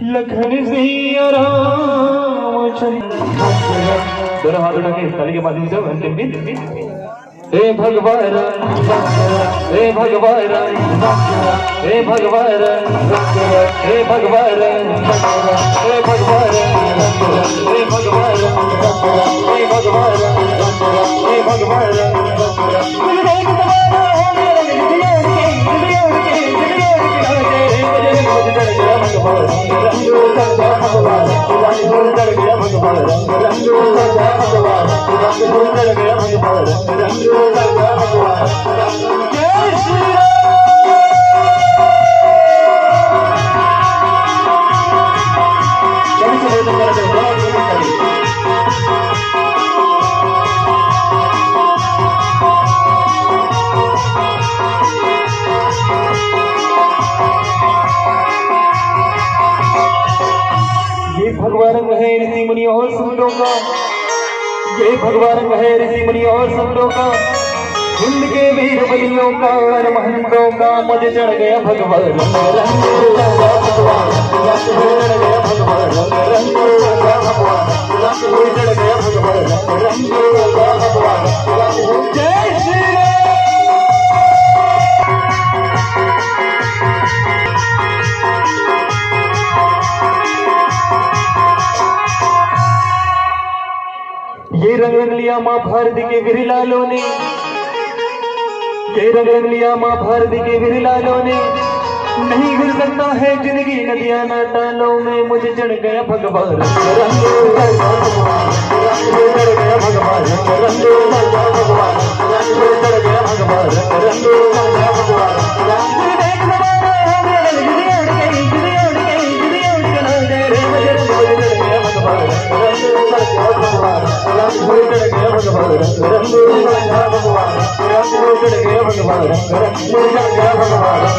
लखन सिया रामचंद्र। दोनों हाथ उठा के ताली के माध्यम से अंतिम गीत। हे भगवान हे भगवान हे भगवान हे भगवान हे भगवान हे भगवान हे भगवान हे भगवान भगवान है ऋषि मुनि और संतों का, ये भगवान है ऋषि मुनि और संतों का, हिंद के वीर बलियों का और महंतों का मुझे चढ़ गया भगवान जय श्री ये रंग लिया माँ भारती के वीर लालों ने, ये रंग लिया माँ भारती के वीर लालों ने, नहीं घुल सकता है जिंदगी नदियां ना तालों में मुझे चढ़ गया भगवान भगवान